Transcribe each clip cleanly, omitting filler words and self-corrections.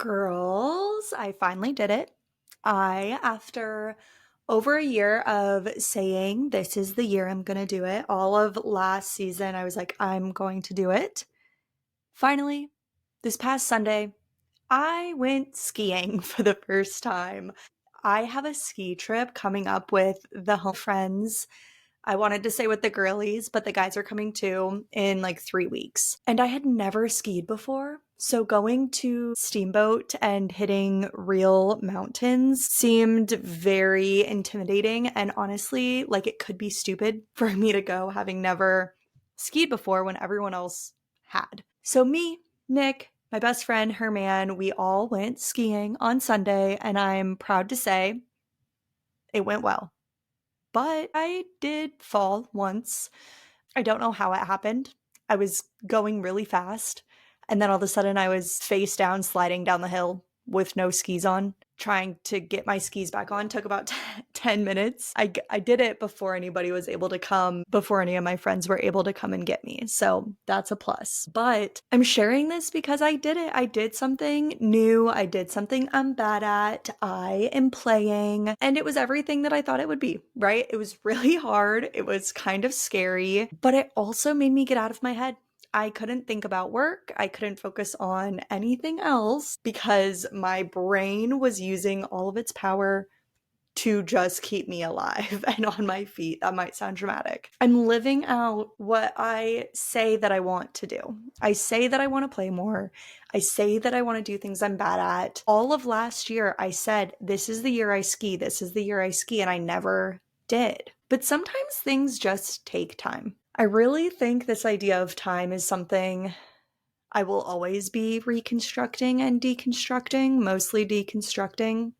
Girls, I finally did it. After over a year of saying this is the year I'm going to do it, all of last season, I was like, I'm going to do it. Finally, this past Sunday, I went skiing for the first time. I have a ski trip coming up with the home friends. I wanted to say with the girlies, but the guys are coming too in like 3 weeks. And I had never skied before. So going to Steamboat and hitting real mountains seemed very intimidating. And honestly, like it could be stupid for me to go having never skied before when everyone else had. So me, Nick, my best friend, her man, we all went skiing on Sunday. And I'm proud to say it went well. But I did fall once. I don't know how it happened. I was going really fast, and then all of a sudden I was face down sliding down the hill with no skis on. Trying to get my skis back on took about 10 minutes. I did it before anybody was able to come, before any of my friends were able to come and get me. So that's a plus. But I'm sharing this because I did it. I did something new. I did something I'm bad at. I am playing. And it was everything that I thought it would be, right? It was really hard. It was kind of scary, but it also made me get out of my head. I couldn't think about work. I couldn't focus on anything else because my brain was using all of its power to just keep me alive and on my feet. That might sound dramatic. I'm living out what I say that I want to do. I say that I want to play more. I say that I want to do things I'm bad at. All of last year, I said, this is the year I ski. This is the year I ski. And I never did. But sometimes things just take time. I really think this idea of time is something I will always be reconstructing and deconstructing, mostly deconstructing.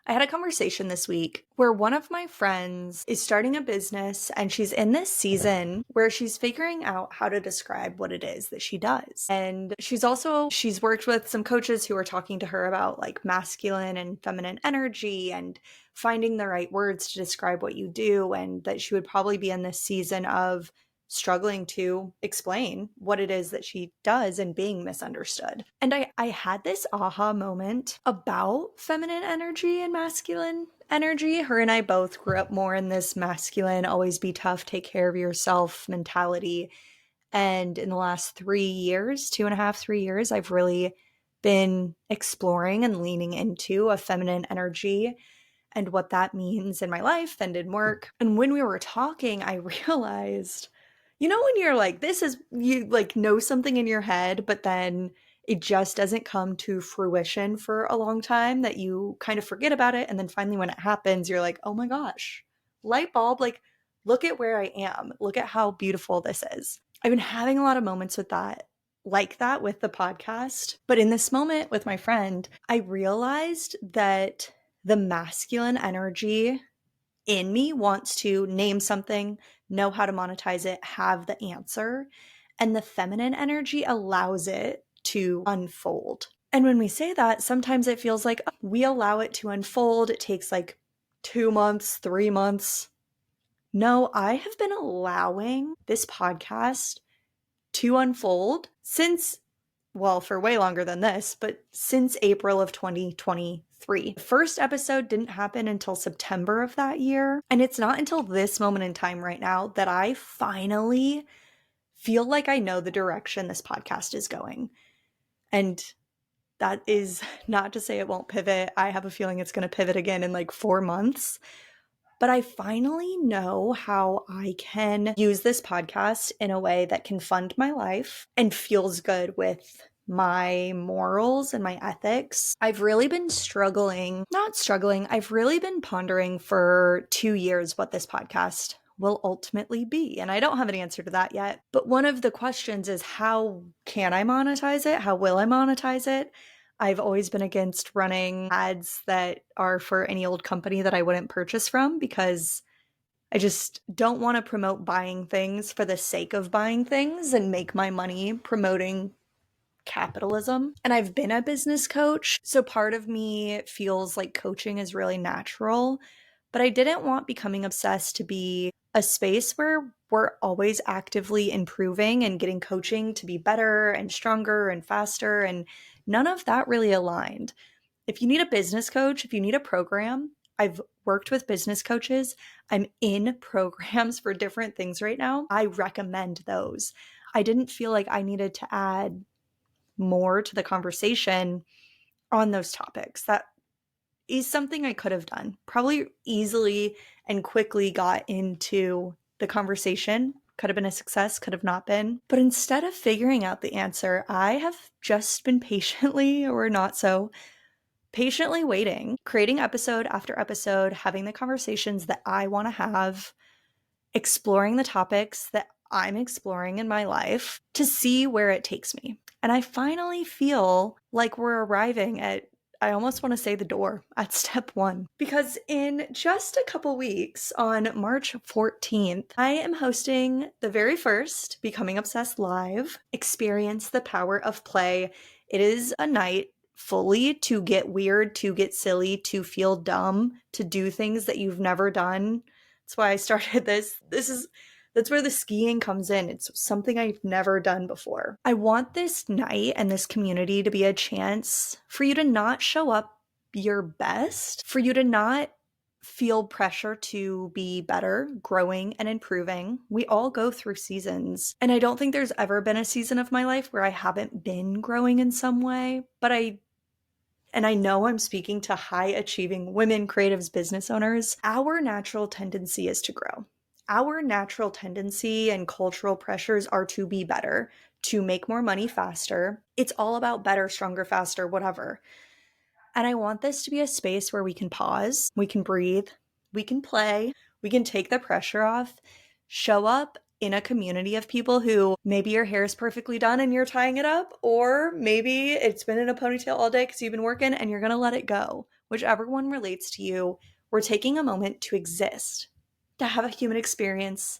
I had a conversation this week where one of my friends is starting a business and she's in this season where she's figuring out how to describe what it is that she does. And she's worked with some coaches who are talking to her about like masculine and feminine energy and finding the right words to describe what you do, and that she would probably be in this season of struggling to explain what it is that she does and being misunderstood. And I had this aha moment about feminine energy and masculine energy. Her and I both grew up more in this masculine, always be tough, take care of yourself mentality. And in the last 3 years, 2.5, 3 years, I've really been exploring and leaning into a feminine energy and what that means in my life and in work. And when we were talking, I realized, when you're like, you like know something in your head, but then it just doesn't come to fruition for a long time, that you kind of forget about it. And then finally, when it happens, you're like, oh my gosh, light bulb, like, look at where I am. Look at how beautiful this is. I've been having a lot of moments with that, like that with the podcast. But in this moment with my friend, I realized that the masculine energy in me wants to name something, know how to monetize it, have the answer. And the feminine energy allows it to unfold. And when we say that, sometimes it feels like we allow it to unfold. It takes like 2 months, 3 months. No, I have been allowing this podcast to unfold for way longer than this, but since April of 2023. The first episode didn't happen until September of that year. And it's not until this moment in time right now that I finally feel like I know the direction this podcast is going. And that is not to say it won't pivot. I have a feeling it's going to pivot again in like 4 months. But I finally know how I can use this podcast in a way that can fund my life and feels good with my morals and my ethics. I've really been I've really been pondering for 2 years what this podcast will ultimately be. And I don't have an answer to that yet. But one of the questions is, how can I monetize it? How will I monetize it? I've always been against running ads that are for any old company that I wouldn't purchase from, because I just don't want to promote buying things for the sake of buying things and make my money promoting capitalism. And I've been a business coach, so part of me feels like coaching is really natural, but I didn't want becoming obsessed to be a space where we're always actively improving and getting coaching to be better and stronger and faster. And none of that really aligned. If you need a business coach, if you need a program, I've worked with business coaches. I'm in programs for different things right now. I recommend those. I didn't feel like I needed to add more to the conversation on those topics. That is something I could have done. Probably easily and quickly got into the conversation. Could have been a success, could have not been. But instead of figuring out the answer, I have just been patiently, or not so, patiently waiting, creating episode after episode, having the conversations that I want to have, exploring the topics that I'm exploring in my life to see where it takes me. And I finally feel like we're arriving at, I almost want to say the door at step 1. Because in just a couple weeks, on March 14th, I am hosting the very first Becoming Obsessed Live, Experience the Power of Play. It is a night fully to get weird, to get silly, to feel dumb, to do things that you've never done. That's why I started this. That's where the skiing comes in. It's something I've never done before. I want this night and this community to be a chance for you to not show up your best, for you to not feel pressure to be better, growing and improving. We all go through seasons. And I don't think there's ever been a season of my life where I haven't been growing in some way, but I know I'm speaking to high achieving women, creatives, business owners. Our natural tendency is to grow. Our natural tendency and cultural pressures are to be better, to make more money faster. It's all about better, stronger, faster, whatever. And I want this to be a space where we can pause, we can breathe, we can play, we can take the pressure off, show up in a community of people who maybe your hair is perfectly done and you're tying it up, or maybe it's been in a ponytail all day because you've been working and you're going to let it go. Whichever one relates to you, we're taking a moment to exist, to have a human experience,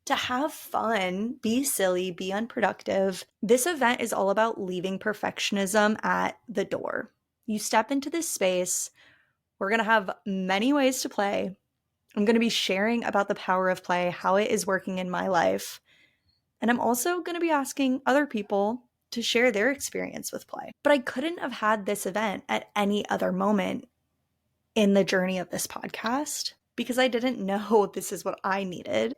to have fun, be silly, be unproductive. This event is all about leaving perfectionism at the door. You step into this space. We're going to have many ways to play. I'm going to be sharing about the power of play, how it is working in my life. And I'm also going to be asking other people to share their experience with play. But I couldn't have had this event at any other moment in the journey of this podcast because I didn't know this is what I needed.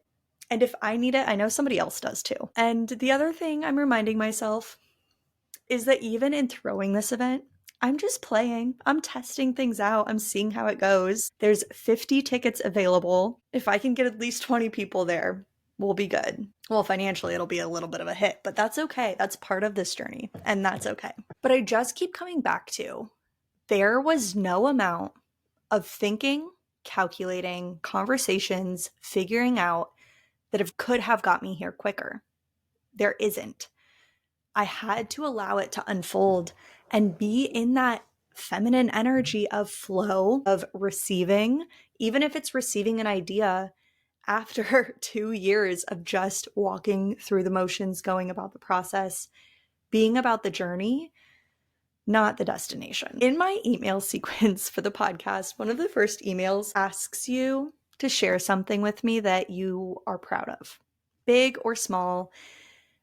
And if I need it, I know somebody else does too. And the other thing I'm reminding myself is that even in throwing this event, I'm just playing. I'm testing things out. I'm seeing how it goes. There's 50 tickets available. If I can get at least 20 people there, we'll be good. Well, financially, it'll be a little bit of a hit, but that's okay. That's part of this journey, and that's okay. But I just keep coming back to, there was no amount of thinking, calculating, conversations, figuring out that could have got me here quicker. There isn't. I had to allow it to unfold and be in that feminine energy of flow, of receiving, even if it's receiving an idea after 2 years of just walking through the motions, going about the process, being about the journey, not the destination. In my email sequence for the podcast, one of the first emails asks you to share something with me that you are proud of, big or small.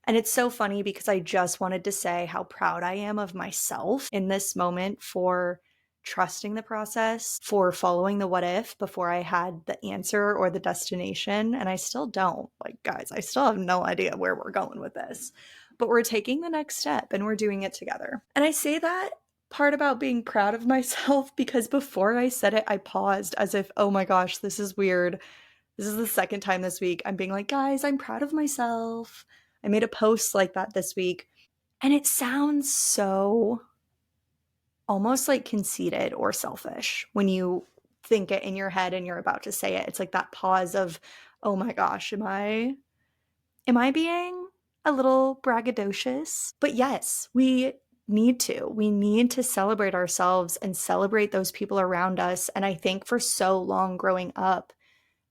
And it's so funny because I just wanted to say how proud I am of myself in this moment for trusting the process, for following the what if before I had the answer or the destination. And I still don't. Like, guys, I still have no idea where we're going with this. But we're taking the next step and we're doing it together. And I say that part about being proud of myself because before I said it, I paused as if, oh my gosh, this is weird. This is the second time this week I'm being like, guys, I'm proud of myself. I made a post like that this week, and it sounds so almost like conceited or selfish when you think it in your head and you're about to say it. It's like that pause of, oh my gosh, am I being a little braggadocious? But yes, we need to celebrate ourselves and celebrate those people around us. And I think for so long growing up,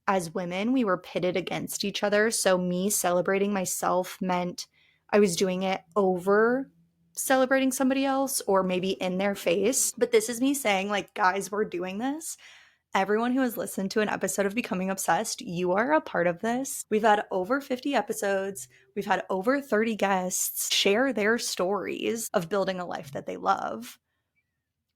as women, we were pitted against each other. So me celebrating myself meant I was doing it over celebrating somebody else or maybe in their face. But this is me saying, like, guys, we're doing this Everyone who has listened to an episode of Becoming Obsessed, you are a part of this. We've had over 50 episodes. We've had over 30 guests share their stories of building a life that they love.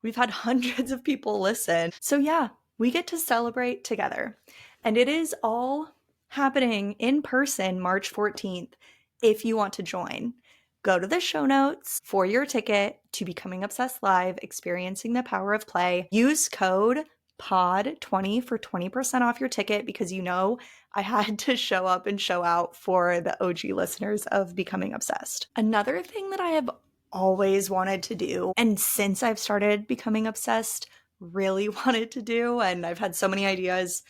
We've had hundreds of people listen. So yeah, we get to celebrate together. And it is all happening in person March 14th. If you want to join, go to the show notes for your ticket to Becoming Obsessed Live, Experiencing the Power of Play. Use code POD20 for 20% off your ticket because you know I had to show up and show out for the OG listeners of Becoming Obsessed. Another thing that I have always wanted to do, and since I've started Becoming Obsessed, really wanted to do, and I've had so many ideas,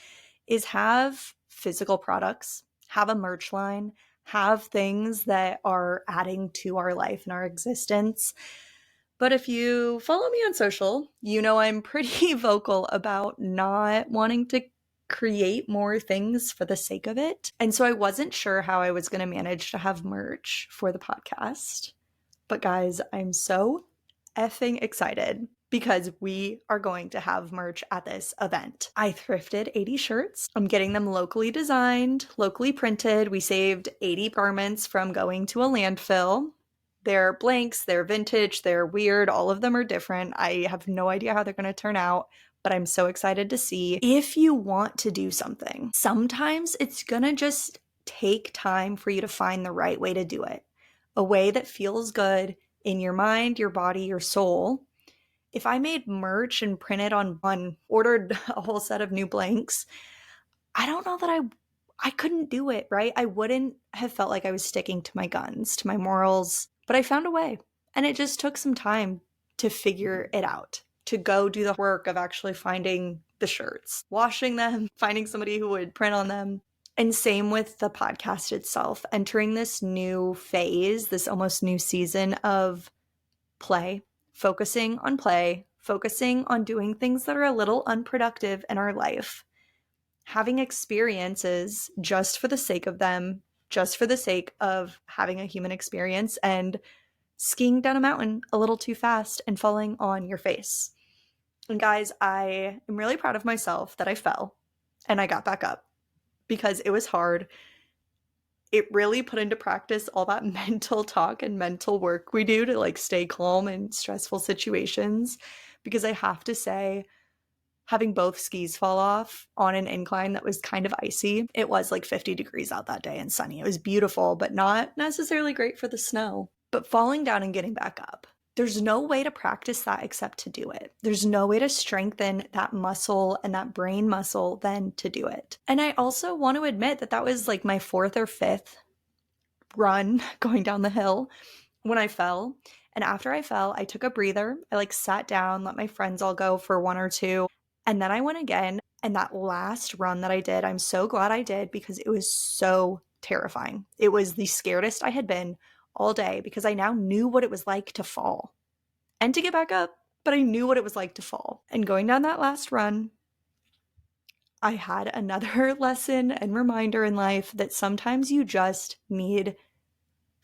is have physical products, have a merch line, have things that are adding to our life and our existence. But if you follow me on social, you know I'm pretty vocal about not wanting to create more things for the sake of it. And so I wasn't sure how I was going to manage to have merch for the podcast. But guys, I'm so effing excited because we are going to have merch at this event. I thrifted 80 shirts. I'm getting them locally designed, locally printed. We saved 80 garments from going to a landfill. They're blanks, they're vintage, they're weird. All of them are different. I have no idea how they're going to turn out, but I'm so excited to see. If you want to do something, sometimes it's going to just take time for you to find the right way to do it. A way that feels good in your mind, your body, your soul. If I made merch and printed on one, ordered a whole set of new blanks, I don't know that I couldn't do it, right? I wouldn't have felt like I was sticking to my guns, to my morals, but I found a way. And it just took some time to figure it out, to go do the work of actually finding the shirts, washing them, finding somebody who would print on them. And same with the podcast itself, entering this new phase, this almost new season of play, focusing on doing things that are a little unproductive in our life, having experiences just for the sake of them, just for the sake of having a human experience, and skiing down a mountain a little too fast and falling on your face. And guys, I am really proud of myself that I fell and I got back up because it was hard. It really put into practice all that mental talk and mental work we do to like stay calm in stressful situations. Because I have to say, having both skis fall off on an incline that was kind of icy, it was like 50 degrees out that day and sunny. It was beautiful, but not necessarily great for the snow. But falling down and getting back up, there's no way to practice that except to do it. There's no way to strengthen that muscle and that brain muscle than to do it. And I also want to admit that that was like my fourth or fifth run going down the hill when I fell. And after I fell, I took a breather. I like sat down, let my friends all go for one or two. And then I went again. And that last run that I did, I'm so glad I did because it was so terrifying. It was the scaredest I had been all day because I now knew what it was like to fall and to get back up, but I knew what it was like to fall. And going down that last run, I had another lesson and reminder in life that sometimes you just need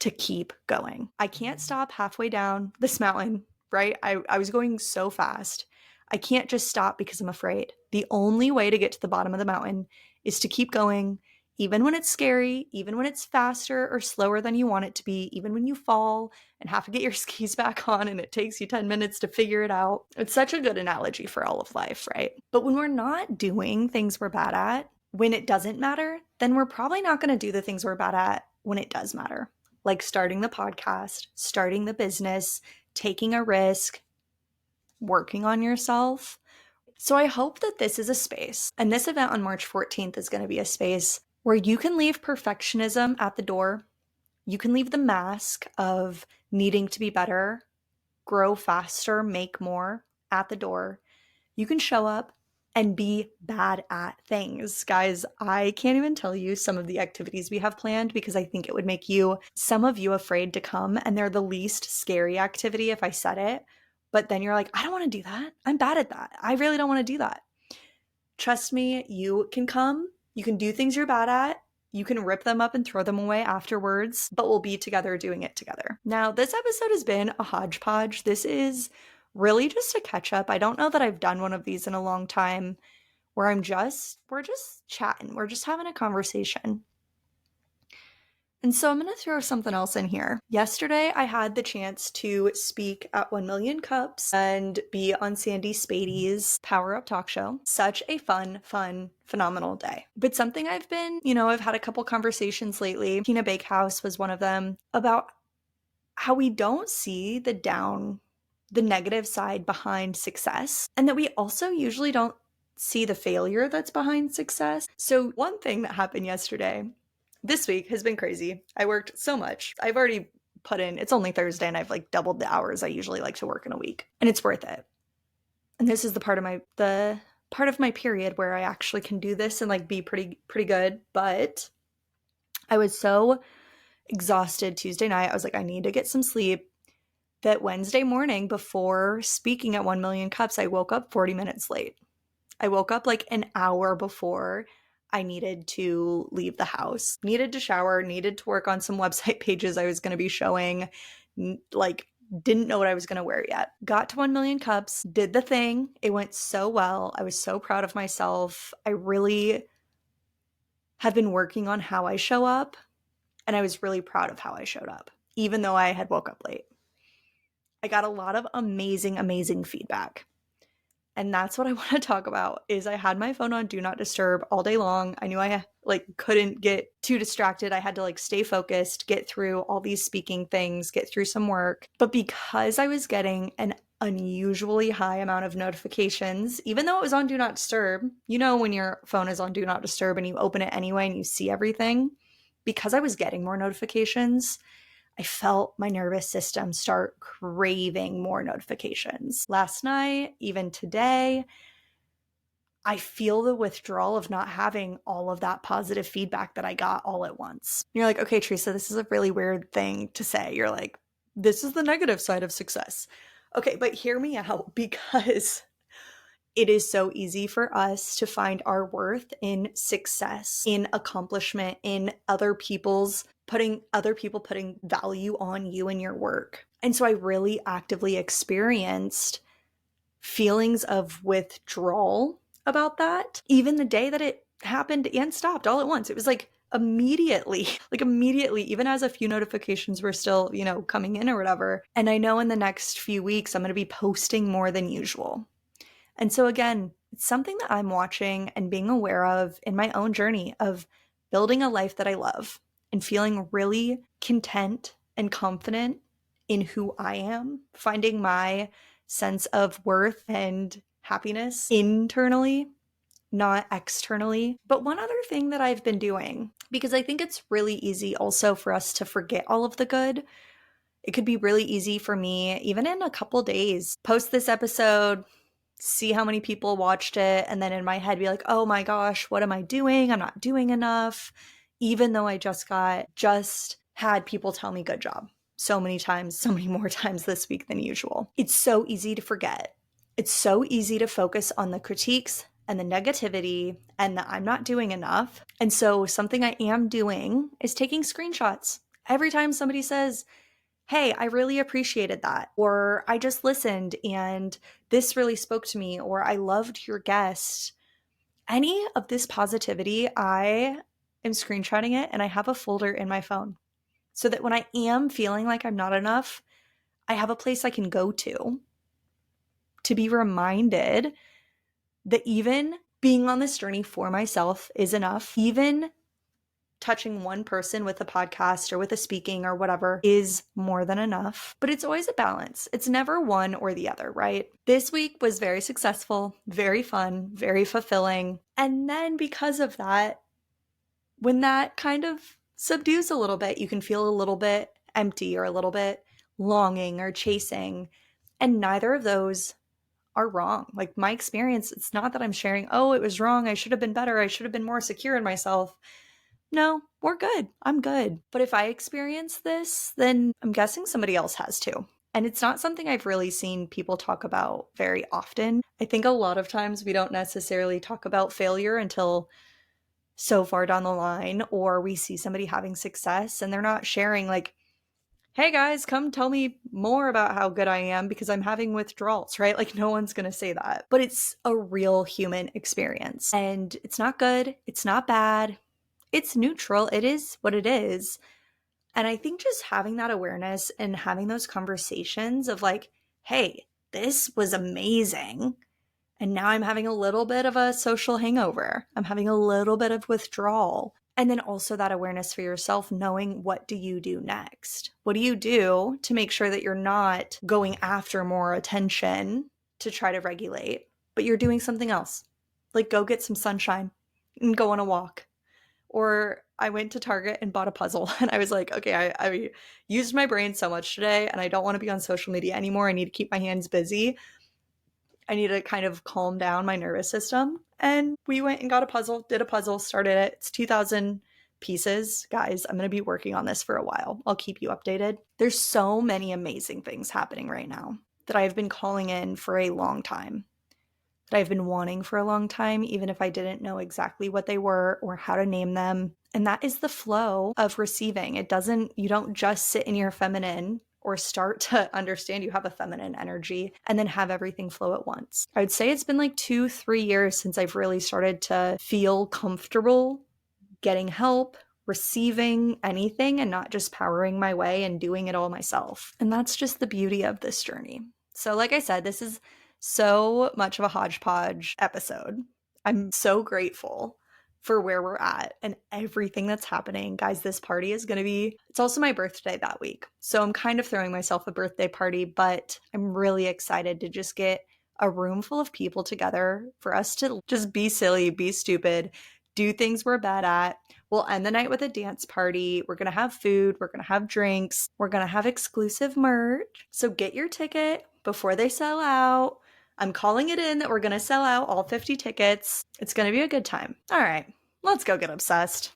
to keep going. I can't stop halfway down this mountain, right? I was going so fast. I can't just stop because I'm afraid. The only way to get to the bottom of the mountain is to keep going, even when it's scary, even when it's faster or slower than you want it to be, even when you fall and have to get your skis back on and it takes you 10 minutes to figure it out. It's such a good analogy for all of life, right? But when we're not doing things we're bad at, when it doesn't matter, then we're probably not going to do the things we're bad at when it does matter. Like starting the podcast, starting the business, taking a risk, working on yourself. So I hope that this is a space, and this event on March 14th is going to be a space where you can leave perfectionism at the door. You can leave the mask of needing to be better, grow faster, make more at the door. You can show up and be bad at things. Guys, I can't even tell you some of the activities we have planned because I think it would make some of you afraid to come, and they're the least scary activity if I said it. But then you're like, I don't want to do that. I'm bad at that. I really don't want to do that. Trust me, you can come. You can do things you're bad at. You can rip them up and throw them away afterwards, but we'll be together doing it together. Now, this episode has been a hodgepodge. This is really just a catch up. I don't know that I've done one of these in a long time where we're just chatting, we're just having a conversation. And so I'm going to throw something else in here. Yesterday, I had the chance to speak at 1 Million Cups and be on Sandy Spady's Power Up talk show. Such a fun, phenomenal day. But something I've had a couple conversations lately. Tina Bakehouse was one of them, about how we don't see the negative side behind success, and that we also usually don't see the failure that's behind success. So one thing that happened this week has been crazy. I worked so much. I've already it's only Thursday and I've like doubled the hours I usually like to work in a week, and it's worth it. And this is the part of my period where I actually can do this and like be pretty good. But I was so exhausted Tuesday night. I was like, I need to get some sleep. That Wednesday morning before speaking at 1 Million Cups, I woke up 40 minutes late. I woke up like an hour before I needed to leave the house, needed to shower, needed to work on some website pages I was going to be showing, like didn't know what I was going to wear yet. Got to 1 Million Cups, did the thing. It went so well. I was so proud of myself. I really had been working on how I show up, and I was really proud of how I showed up, even though I had woke up late. I got a lot of amazing feedback. And that's what I want to talk about. Is I had my phone on do not disturb all day long. I knew I couldn't get too distracted. I had to stay focused, get through all these speaking things, get through some work. But because I was getting an unusually high amount of notifications, even though it was on do not disturb, when your phone is on do not disturb and you open it anyway and you see everything, because I was getting more notifications, I felt my nervous system start craving more notifications. Last night, even today, I feel the withdrawal of not having all of that positive feedback that I got all at once. And you're like, okay, Teresa, this is a really weird thing to say. You're like, this is the negative side of success. Okay, but hear me out, because it is so easy for us to find our worth in success, in accomplishment, in putting value on you and your work. And so I really actively experienced feelings of withdrawal about that, even the day that it happened and stopped all at once. It was immediately, even as a few notifications were still, coming in or whatever. And I know in the next few weeks, I'm going to be posting more than usual. And so again, it's something that I'm watching and being aware of in my own journey of building a life that I love and feeling really content and confident in who I am, finding my sense of worth and happiness internally, not externally. But one other thing that I've been doing, because I think it's really easy also for us to forget all of the good. It could be really easy for me, even in a couple days, post this episode, see how many people watched it, and then in my head be like, oh my gosh, what am I doing? I'm not doing enough. Even though I just had people tell me good job so many times, so many more times this week than usual. It's so easy to forget. It's so easy to focus on the critiques and the negativity and that I'm not doing enough. And so something I am doing is taking screenshots. Every time somebody says, hey, I really appreciated that, or I just listened and this really spoke to me, or I loved your guest. Any of this positivity, I am screenshotting it and I have a folder in my phone so that when I am feeling like I'm not enough, I have a place I can go to be reminded that even being on this journey for myself is enough. Even touching one person with a podcast or with a speaking or whatever is more than enough. But it's always a balance. It's never one or the other, right? This week was very successful, very fun, very fulfilling. And then because of that, when that kind of subdues a little bit, you can feel a little bit empty or a little bit longing or chasing. And neither of those are wrong. My experience, it's not that I'm sharing, oh, it was wrong, I should have been better, I should have been more secure in myself. No, we're good. I'm good. But if I experience this, then I'm guessing somebody else has too. And it's not something I've really seen people talk about very often. I think a lot of times we don't necessarily talk about failure until so far down the line, or we see somebody having success and they're not sharing hey guys, come tell me more about how good I am because I'm having withdrawals, right? Like, no one's gonna say that. But it's a real human experience. And it's not good, it's not bad, it's neutral. It is what it is. And I think just having that awareness and having those conversations of like, hey, this was amazing. And now I'm having a little bit of a social hangover. I'm having a little bit of withdrawal. And then also that awareness for yourself, knowing what do you do next? What do you do to make sure that you're not going after more attention to try to regulate, but you're doing something else? Like go get some sunshine and go on a walk. Or I went to Target and bought a puzzle and I was like, okay, I used my brain so much today and I don't want to be on social media anymore. I need to keep my hands busy. I need to kind of calm down my nervous system. And we went and got a puzzle, did a puzzle, started it. It's 2,000 pieces. Guys, I'm going to be working on this for a while. I'll keep you updated. There's so many amazing things happening right now that I've been calling in for a long time, that I've been wanting for a long time, even if I didn't know exactly what they were or how to name them. And that is the flow of receiving. You don't just sit in your feminine or start to understand you have a feminine energy and then have everything flow at once. I would say it's been like 2-3 years since I've really started to feel comfortable getting help, receiving anything, and not just powering my way and doing it all myself. And that's just the beauty of this journey. So, like I said, this is so much of a hodgepodge episode. I'm so grateful for where we're at and everything that's happening. Guys, this party is going to be, it's also my birthday that week. So I'm kind of throwing myself a birthday party, but I'm really excited to just get a room full of people together for us to just be silly, be stupid, do things we're bad at. We'll end the night with a dance party. We're going to have food. We're going to have drinks. We're going to have exclusive merch. So get your ticket before they sell out. I'm calling it in that we're going to sell out all 50 tickets. It's going to be a good time. All right, let's go get obsessed.